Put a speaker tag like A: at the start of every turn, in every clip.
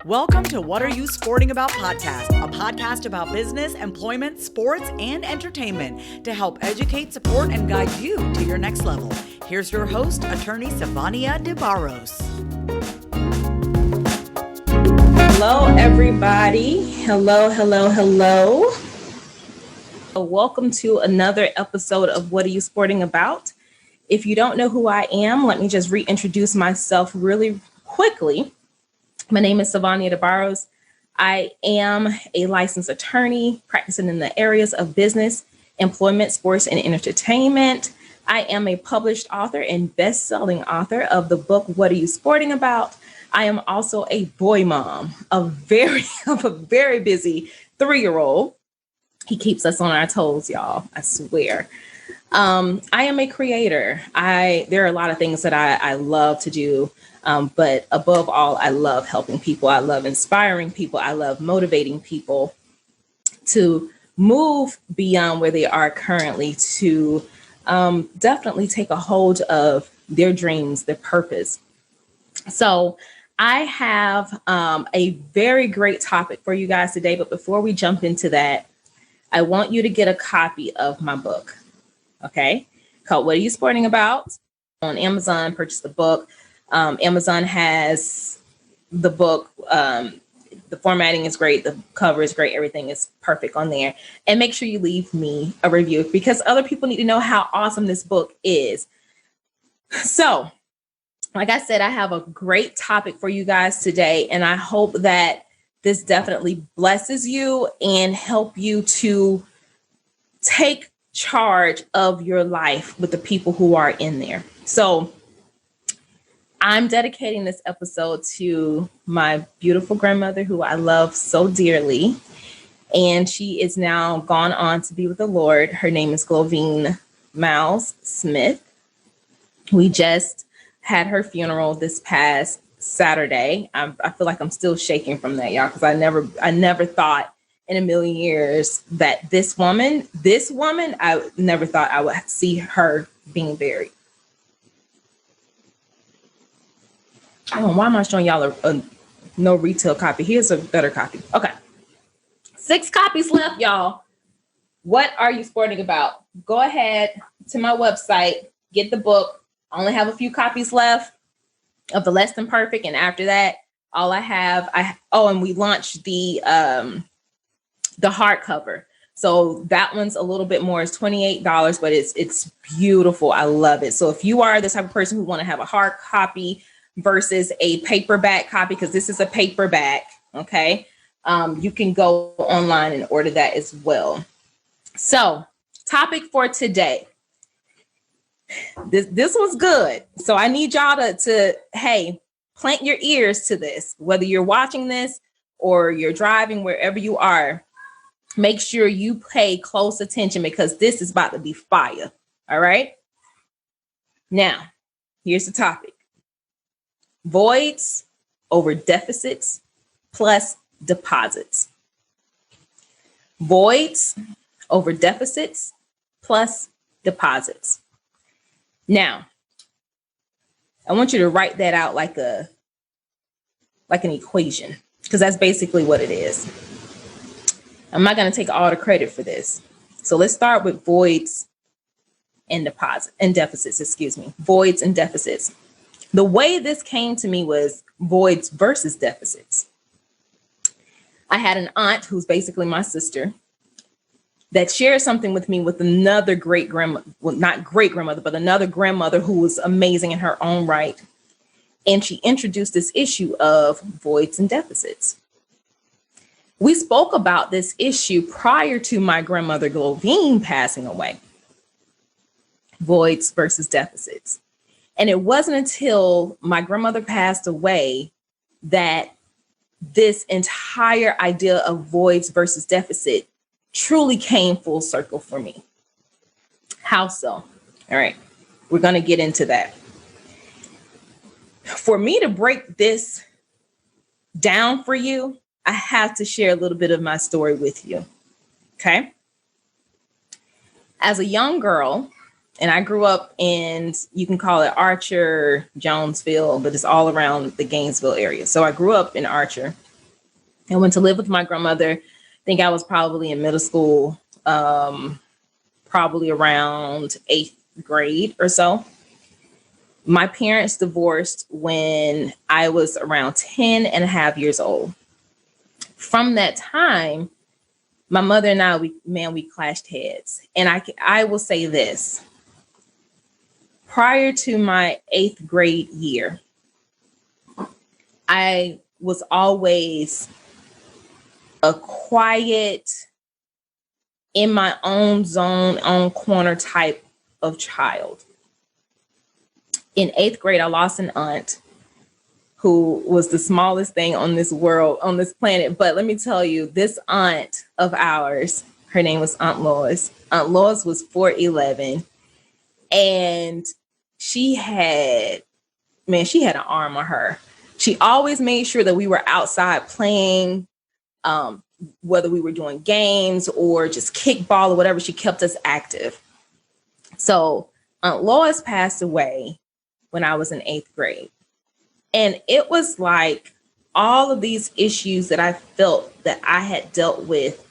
A: Welcome to What Are You Sporting About podcast, a podcast about business, employment, sports, and entertainment to help educate, support, and guide you to your next level. Here's your host, attorney Sivonnia DeBarros.
B: Hello, everybody. Hello. Welcome to another episode of What Are You Sporting About? If you don't know who I am, let me just reintroduce myself really quickly. My name is Sivonnia DeBarros. I am a licensed attorney practicing in the areas of business, employment, sports, and entertainment. I am a published author and best-selling author of the book, What Are You Sporting About? I am also a boy mom of a very busy 3-year-old. He keeps us on our toes, y'all, I swear. I am a creator. There are a lot of things that I love to do. But above all, I love helping people. I love inspiring people. I love motivating people to move beyond where they are currently, to definitely take a hold of their dreams, their purpose. So I have a very great topic for you guys today. But before we jump into that, I want you to get a copy of my book, okay? Called What Are You Sporting About? On Amazon, purchase the book. Amazon has the book. The formatting is great. The cover is great. Everything is perfect on there. And make sure you leave me a review because other people need to know how awesome this book is. So, like I said, I have a great topic for you guys today, and I hope that this definitely blesses you and help you to take charge of your life with the people who are in there. So, I'm dedicating this episode to my beautiful grandmother who I love so dearly. And she is now gone on to be with the Lord. Her name is Glovine Miles Smith. We just had her funeral this past Saturday. I feel like I'm still shaking from that, y'all, because I never thought in a million years that this woman, I never thought I would see her being buried. Oh, why am I showing y'all a no retail copy? Here's a better copy. Okay. 6 copies left, y'all. What are you sporting about? Go ahead to my website, get the book. I only have a few copies left of the Less Than Perfect. And after that, all I have, and we launched the hardcover. So that one's a little bit more, it's $28, but it's beautiful. I love it. So if you are the type of person who want to have a hard copy versus a paperback copy, because this is a paperback, okay? You can go online and order that as well. So, topic for today. This was good. So I need y'all to plant your ears to this. Whether you're watching this or you're driving, wherever you are, make sure you pay close attention because this is about to be fire. All right? Now, here's the topic. Voids over deficits plus deposits. Voids over deficits plus deposits. Now, I want you to write that out like an equation, because that's basically what it is. I'm not going to take all the credit for this. So let's start with voids and deficits. Voids and deficits. The way this came to me was voids versus deficits. I had an aunt who's basically my sister that shared something with me with another not great grandmother, but another grandmother who was amazing in her own right. And she introduced this issue of voids and deficits. We spoke about this issue prior to my grandmother Glovine passing away. Voids versus deficits. And it wasn't until my grandmother passed away that this entire idea of voids versus deficit truly came full circle for me. How so? All right, we're going to get into that. For me to break this down for you, I have to share a little bit of my story with you. Okay. As a young girl, And I grew up in, you can call it Archer, Jonesville, but it's all around the Gainesville area. So I grew up in Archer. I went to live with my grandmother. I think I was probably in middle school, probably around 8th grade or so. My parents divorced when I was around 10 and a half years old. From that time, my mother and I, we clashed heads. And I will say this. Prior to my 8th grade year, I was always a quiet, in my own zone, own corner type of child. In 8th grade, I lost an aunt who was the smallest thing on this world, on this planet. But let me tell you, this aunt of ours, her name was Aunt Lois. Aunt Lois was 4'11", and she had an arm on her. She always made sure that we were outside playing, whether we were doing games or just kickball or whatever. She kept us active. So Aunt Lois passed away when I was in 8th grade. And it was like all of these issues that I felt that I had dealt with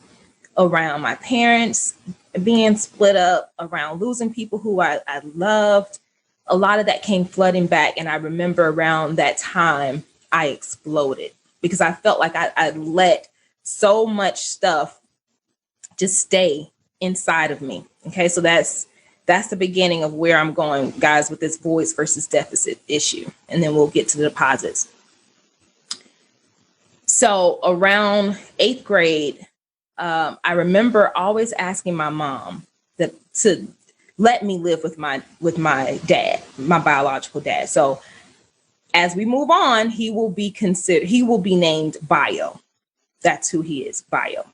B: around my parents being split up, around losing people who I loved. A lot of that came flooding back. And I remember around that time, I exploded because I felt like I let so much stuff just stay inside of me. Okay, so that's the beginning of where I'm going, guys, with this voice versus deficit issue. And then we'll get to the deposits. So around 8th grade, I remember always asking my mom to let me live with my dad, my biological dad. So as we move on, he will be named Bio. That's who he is, Bio.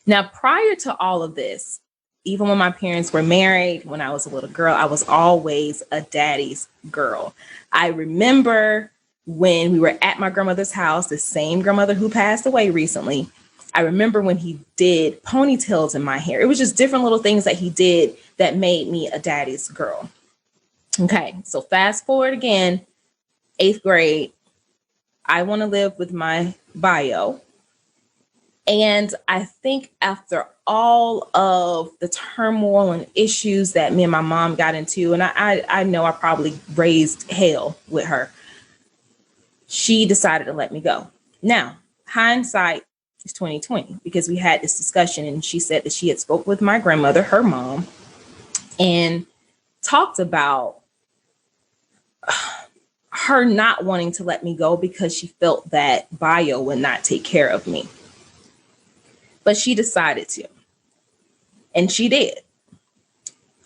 B: Now, prior to all of this, even when my parents were married, when I was a little girl, I was always a daddy's girl. I remember when we were at my grandmother's house, the same grandmother who passed away recently. I remember when he did ponytails in my hair. It was just different little things that he did that made me a daddy's girl. Okay, so fast forward again, 8th grade, I want to live with my Bio. And I think after all of the turmoil and issues that me and my mom got into, and I know I probably raised hell with her, she decided to let me go. Now, hindsight is 2020 because we had this discussion and she said that she had spoke with my grandmother, her mom, and talked about her not wanting to let me go because she felt that Bio would not take care of me. But she decided to. And she did.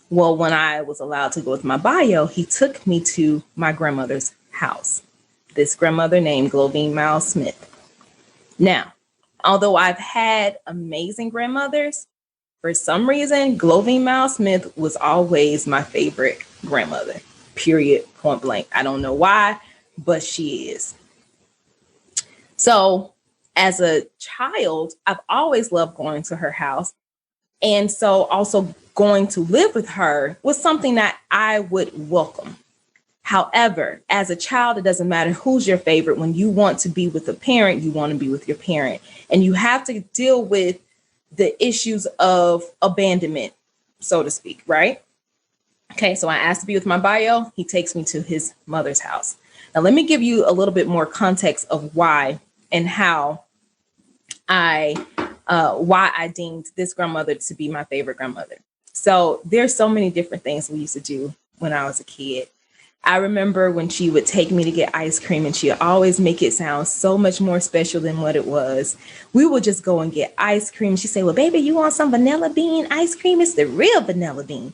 B: Well, when I was allowed to go with my Bio, he took me to my grandmother's house. This grandmother named Glovine Miles Smith. Now, although I've had amazing grandmothers, for some reason, Glovine Miles Smith was always my favorite grandmother. Period. Point blank. I don't know why, but she is. So as a child, I've always loved going to her house. And so also going to live with her was something that I would welcome. However, as a child, it doesn't matter who's your favorite. When you want to be with a parent, you want to be with your parent. And you have to deal with the issues of abandonment, so to speak, right? Okay, so I asked to be with my Bio. He takes me to his mother's house. Now, let me give you a little bit more context of why and how why I deemed this grandmother to be my favorite grandmother. So there's so many different things we used to do when I was a kid. I remember when she would take me to get ice cream and she'd always make it sound so much more special than what it was. We would just go and get ice cream. She'd say, well, baby, you want some vanilla bean ice cream? It's the real vanilla bean.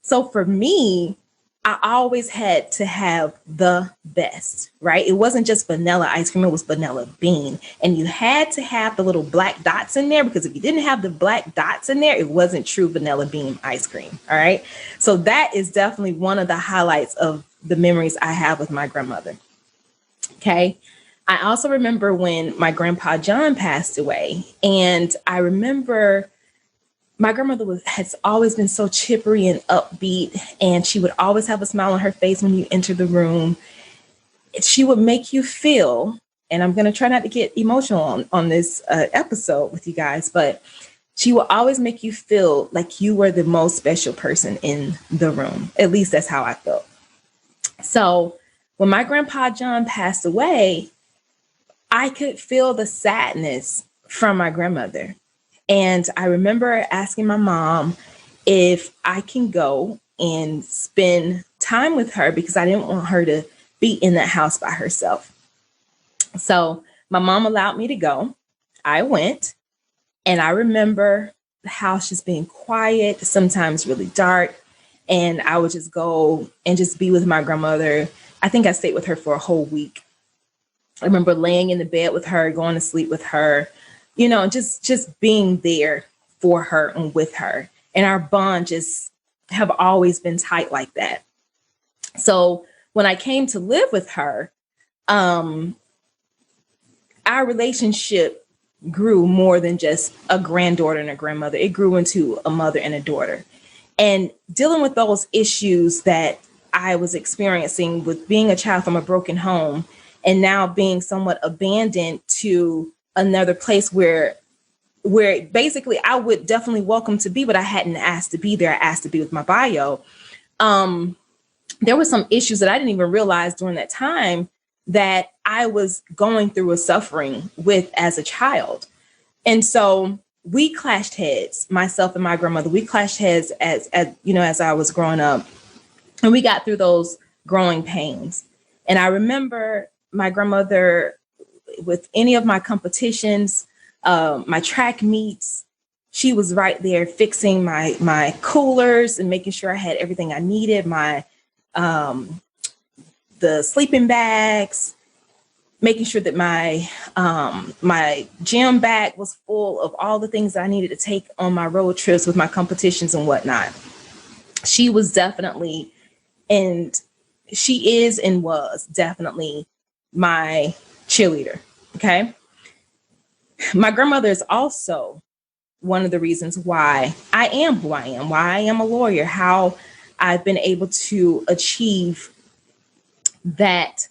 B: So for me, I always had to have the best, right? It wasn't just vanilla ice cream, it was vanilla bean. And you had to have the little black dots in there because if you didn't have the black dots in there, it wasn't true vanilla bean ice cream, all right? So that is definitely one of the highlights of the memories I have with my grandmother, okay? I also remember when my grandpa John passed away, and I remember my grandmother has always been so chippery and upbeat, and she would always have a smile on her face when you enter the room. She would make you feel, and I'm going to try not to get emotional on this episode with you guys, but she will always make you feel like you were the most special person in the room. At least that's how I felt. So when my grandpa John passed away, I could feel the sadness from my grandmother. And I remember asking my mom if I can go and spend time with her because I didn't want her to be in that house by herself. So my mom allowed me to go. I went, and I remember the house just being quiet, sometimes really dark. And I would just go and just be with my grandmother. I think I stayed with her for a whole week. I remember laying in the bed with her, going to sleep with her, just being there for her and with her. And our bond just have always been tight like that. So when I came to live with her, our relationship grew more than just a granddaughter and a grandmother. It grew into a mother and a daughter. And dealing with those issues that I was experiencing with being a child from a broken home and now being somewhat abandoned to another place where basically I would definitely welcome to be, but I hadn't asked to be there. I asked to be with my bio. There were some issues that I didn't even realize during that time that I was going through a suffering with as a child. And so we clashed heads, myself and my grandmother. We clashed heads as I was growing up, and we got through those growing pains. And I remember my grandmother with any of my competitions, my track meets, she was right there fixing my coolers and making sure I had everything I needed, the sleeping bags, making sure that my gym bag was full of all the things that I needed to take on my road trips with my competitions and whatnot. She was definitely, and she is and was definitely my cheerleader. Okay. My grandmother is also one of the reasons why I am who I am, why I am a lawyer, how I've been able to achieve that,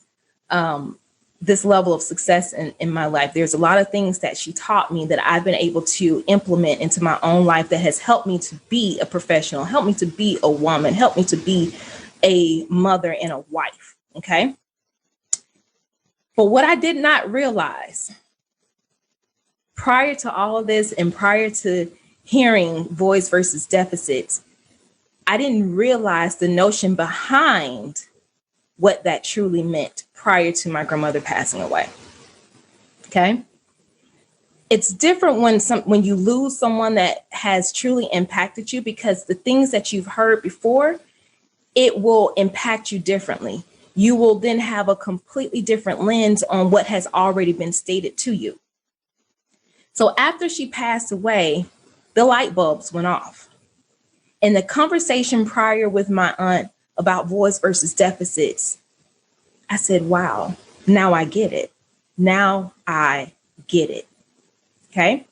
B: this level of success in my life. There's a lot of things that she taught me that I've been able to implement into my own life that has helped me to be a professional, helped me to be a woman, helped me to be a mother and a wife. Okay. But what I did not realize prior to all of this and prior to hearing voice versus deficits, I didn't realize the notion behind what that truly meant prior to my grandmother passing away. Okay. It's different when you lose someone that has truly impacted you, because the things that you've heard before, it will impact you differently. You will then have a completely different lens on what has already been stated to you. So after she passed away, the light bulbs went off. And the conversation prior with my aunt about voice versus deficits, I said, wow, now I get it. Now I get it. Okay.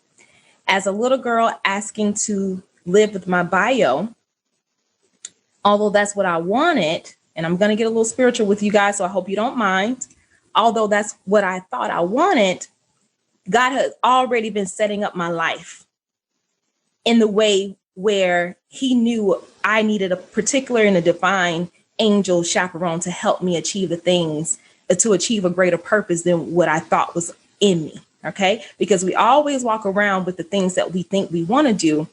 B: As a little girl asking to live with my bio, although that's what I wanted, and I'm going to get a little spiritual with you guys, so I hope you don't mind. Although that's what I thought I wanted, God had already been setting up my life in the way where he knew I needed a particular and a divine angel chaperone to help me achieve the things, to achieve a greater purpose than what I thought was in me. Okay. Because we always walk around with the things that we think we want to do.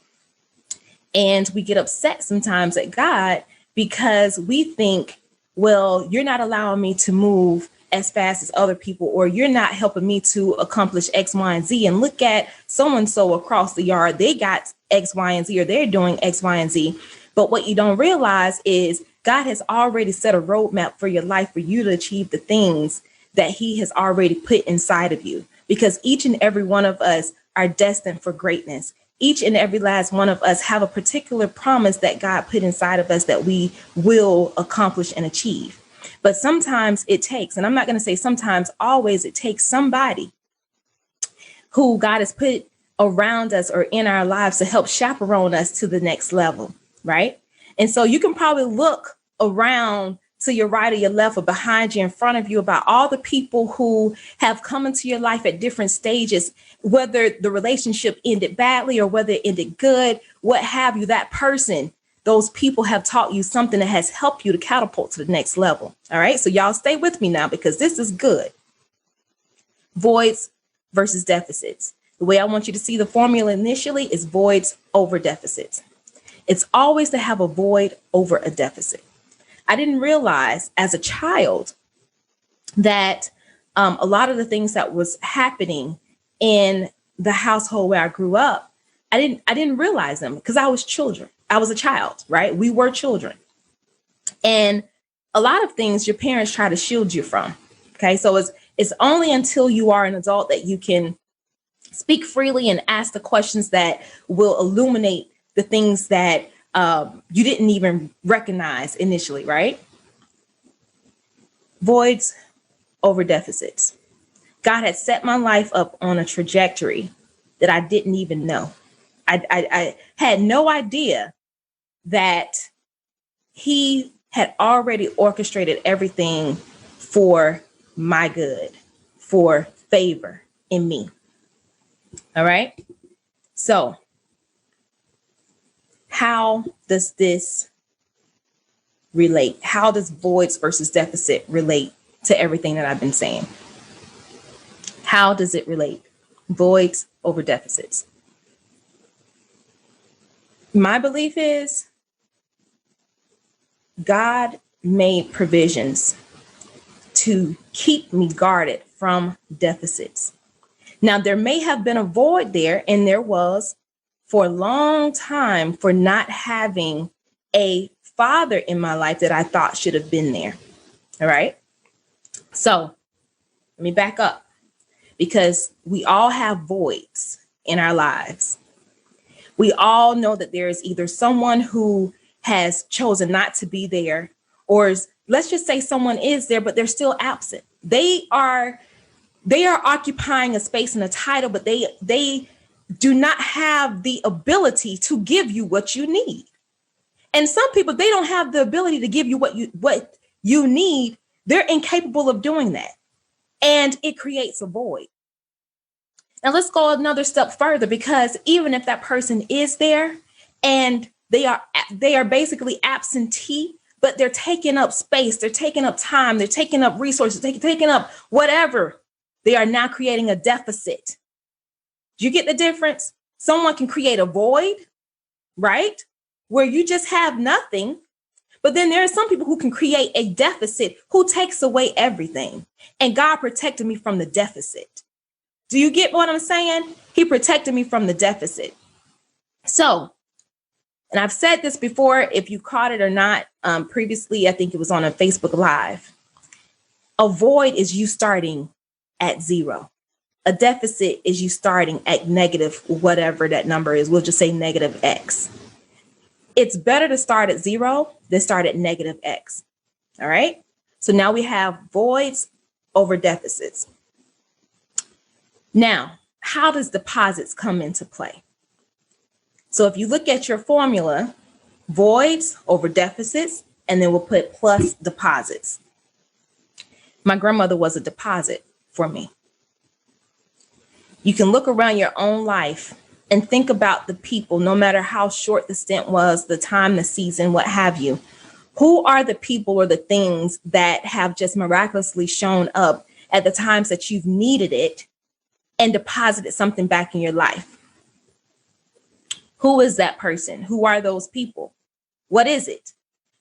B: And we get upset sometimes at God because we think, well, you're not allowing me to move as fast as other people, or you're not helping me to accomplish X, Y, and Z. And look at so-and-so across the yard. They got X, Y, and Z, or they're doing X, Y, and Z. But what you don't realize is God has already set a roadmap for your life for you to achieve the things that he has already put inside of you, because each and every one of us are destined for greatness. Each and every last one of us have a particular promise that God put inside of us that we will accomplish and achieve. But sometimes it takes, and I'm not going to say sometimes, always, it takes somebody who God has put around us or in our lives to help chaperone us to the next level, right? And so you can probably look around to your right or your left or behind you, in front of you, about all the people who have come into your life at different stages, whether the relationship ended badly or whether it ended good, what have you. That person, those people have taught you something that has helped you to catapult to the next level. All right. So y'all stay with me now, because this is good. Voids versus deficits. The way I want you to see the formula initially is voids over deficits. It's always to have a void over a deficit. I didn't realize as a child that a lot of the things that was happening in the household where I grew up, I didn't realize them because I was children. I was a child, right? We were children. And a lot of things your parents try to shield you from. Okay. So it's only until you are an adult that you can speak freely and ask the questions that will illuminate the things that you didn't even recognize initially, right? Voids over deficits. God had set my life up on a trajectory that I didn't even know. I had no idea that he had already orchestrated everything for my good, for favor in me. All right. So how does this relate? How does voids versus deficit relate to everything that I've been saying? How does it relate? Voids over deficits. My belief is God made provisions to keep me guarded from deficits. Now, there may have been a void there, and there was for a long time, for not having a father in my life that I thought should have been there. All right. So let me back up, because we all have voids in our lives. We all know that there is either someone who has chosen not to be there, or let's just say someone is there, but they're still absent. They are occupying a space and a title, but they do not have the ability to give you what you need. And some people, they don't have the ability to give you what you need. They're incapable of doing that. And it creates a void. Now let's go another step further, because even if that person is there and they are basically absentee, but they're taking up space, they're taking up time, they're taking up resources, taking up whatever, they are now creating a deficit. Do you get the difference? Someone can create a void, right? Where you just have nothing. But then there are some people who can create a deficit, who takes away everything. And God protected me from the deficit. Do you get what I'm saying? He protected me from the deficit. So, and I've said this before, if you caught it or not, previously, I think it was on a Facebook Live. A void is you starting at zero. A deficit is you starting at negative, whatever that number is. We'll just say negative X. It's better to start at zero than start at negative X. All right. So now we have voids over deficits. Now, how does deposits come into play? So if you look at your formula, voids over deficits, and then we'll put plus deposits. My grandmother was a deposit for me. You can look around your own life and think about the people, no matter how short the stint was, the time, the season, what have you. Who are the people or the things that have just miraculously shown up at the times that you've needed it and deposited something back in your life? Who is that person? Who are those people? What is it?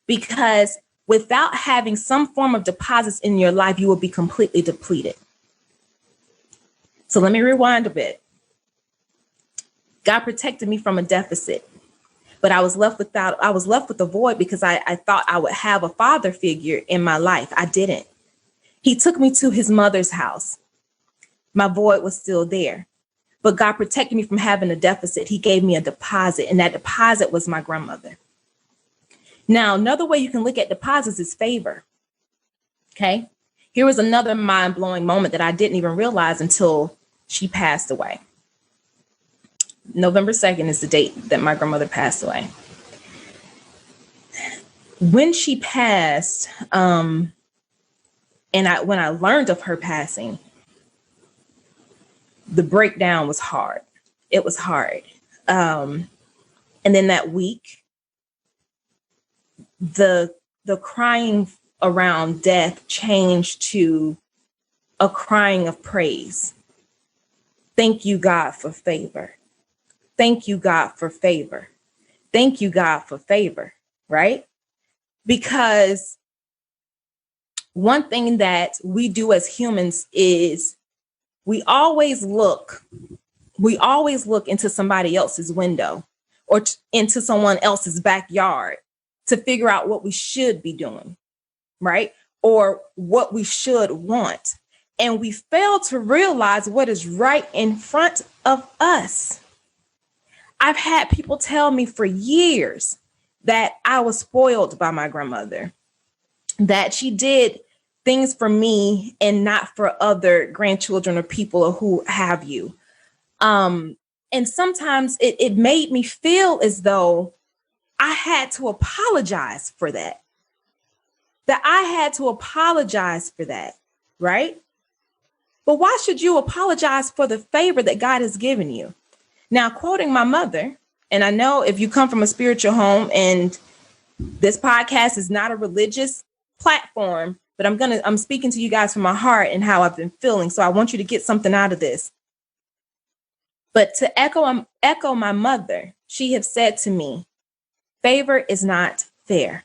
B: Because without having some form of deposits in your life, you will be completely depleted. So let me rewind a bit. God protected me from a deficit, but I was left with a void because I thought I would have a father figure in my life. I didn't. He took me to his mother's house. My void was still there, but God protected me from having a deficit. He gave me a deposit, and that deposit was my grandmother. Now, another way you can look at deposits is favor. Okay. Here was another mind-blowing moment that I didn't even realize until she passed away. November 2nd is the date that my grandmother passed away. When she passed, when I learned of her passing, the breakdown was hard. It was hard. And then that week, the crying around death changed to a crying of praise. Thank you, God, for favor. Thank you, God, for favor. Thank you, God, for favor, right? Because one thing that we do as humans is we always look into somebody else's window or into someone else's backyard to figure out what we should be doing, right? Or what we should want. And we fail to realize what is right in front of us. I've had people tell me for years that I was spoiled by my grandmother, that she did things for me and not for other grandchildren or people or who have you. And sometimes it made me feel as though I had to apologize for that. That I had to apologize for that, right? But why should you apologize for the favor that God has given you? Now, quoting my mother, and I know if you come from a spiritual home, and this podcast is not a religious platform, but I'm speaking to you guys from my heart and how I've been feeling. So I want you to get something out of this. But to echo my mother, she has said to me, favor is not fair.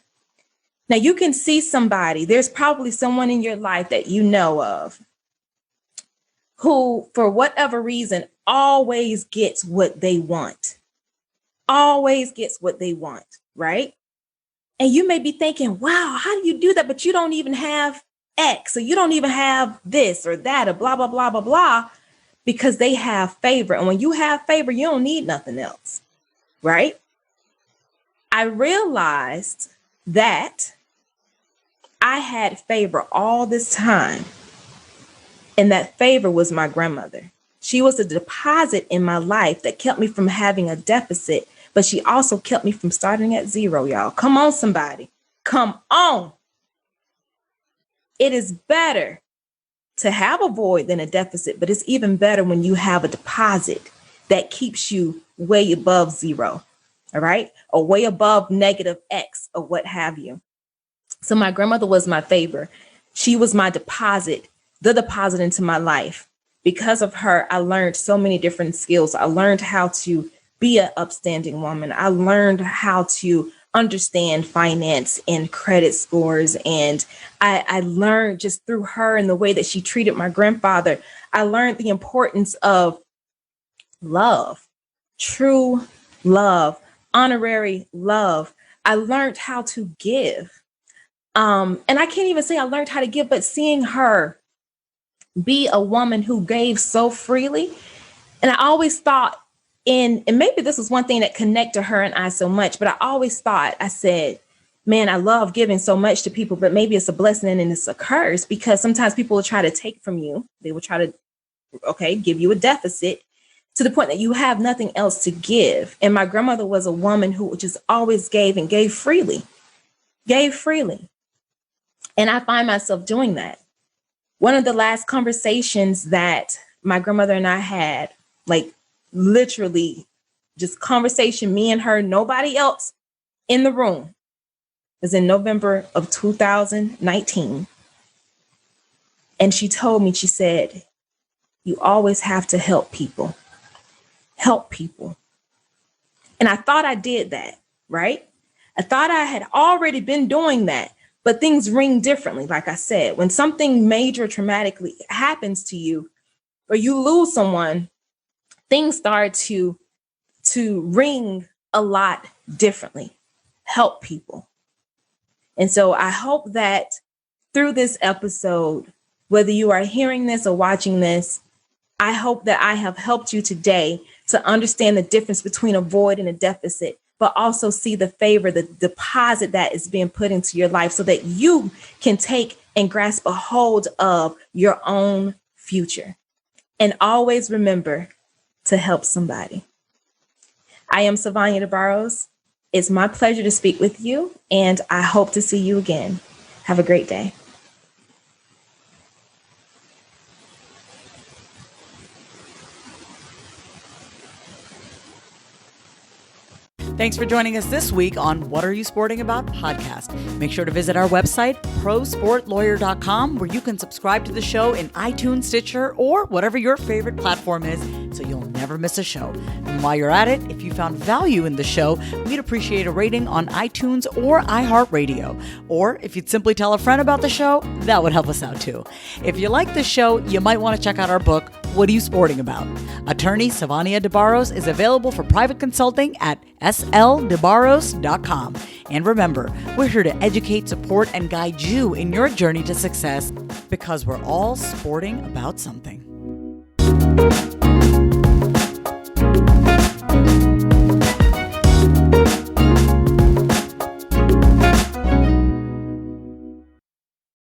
B: Now you can see somebody, there's probably someone in your life that you know of who, for whatever reason, always gets what they want. Always gets what they want, right? And you may be thinking, wow, how do you do that? But you don't even have X, or you don't even have this or that, or blah, blah, blah, blah, blah, because they have favor. And when you have favor, you don't need nothing else, right? I realized that I had favor all this time. And that favor was my grandmother. She was a deposit in my life that kept me from having a deficit, but she also kept me from starting at zero, y'all. Come on, somebody. Come on. It is better to have a void than a deficit, but it's even better when you have a deposit that keeps you way above zero, all right? Or way above negative X or what have you. So my grandmother was my favor. She was my deposit, the deposit into my life. Because of her, I learned so many different skills. I learned how to be an upstanding woman. I learned how to understand finance and credit scores. And I learned just through her and the way that she treated my grandfather, I learned the importance of love, true love, honorary love. I learned how to give. And I can't even say I learned how to give, but seeing her be a woman who gave so freely. And I always thought and maybe this was one thing that connected her and I so much, but I always thought, I said, man, I love giving so much to people, but maybe it's a blessing and it's a curse, because sometimes people will try to take from you. They will try to, give you a deficit to the point that you have nothing else to give. And my grandmother was a woman who just always gave and gave freely. And I find myself doing that. One of the last conversations that my grandmother and I had, like literally just conversation, me and her, nobody else in the room, was in November of 2019. And she told me, she said, you always have to help people. Help people. And I thought I did that, right? I thought I had already been doing that, but things ring differently. Like I said, when something major traumatically happens to you or you lose someone, things start to ring a lot differently. Help people. And so I hope that through this episode, whether you are hearing this or watching this, I hope that I have helped you today to understand the difference between a void and a deficit, but also see the favor, the deposit that is being put into your life so that you can take and grasp a hold of your own future. And always remember to help somebody. I am Sivonnia DeBarros. It's my pleasure to speak with you, and I hope to see you again. Have a great day.
A: Thanks for joining us this week on What Are You Sporting About podcast. Make sure to visit our website, prosportlawyer.com, where you can subscribe to the show in iTunes, Stitcher, or whatever your favorite platform is, so you'll never miss a show. And while you're at it, if you found value in the show, we'd appreciate a rating on iTunes or iHeartRadio. Or if you'd simply tell a friend about the show, that would help us out too. If you like the show, you might want to check out our book, What Are You Sporting About? Attorney Sivonnia DeBarros is available for private consulting at sldebarros.com. And remember, we're here to educate, support, and guide you in your journey to success, because we're all sporting about something.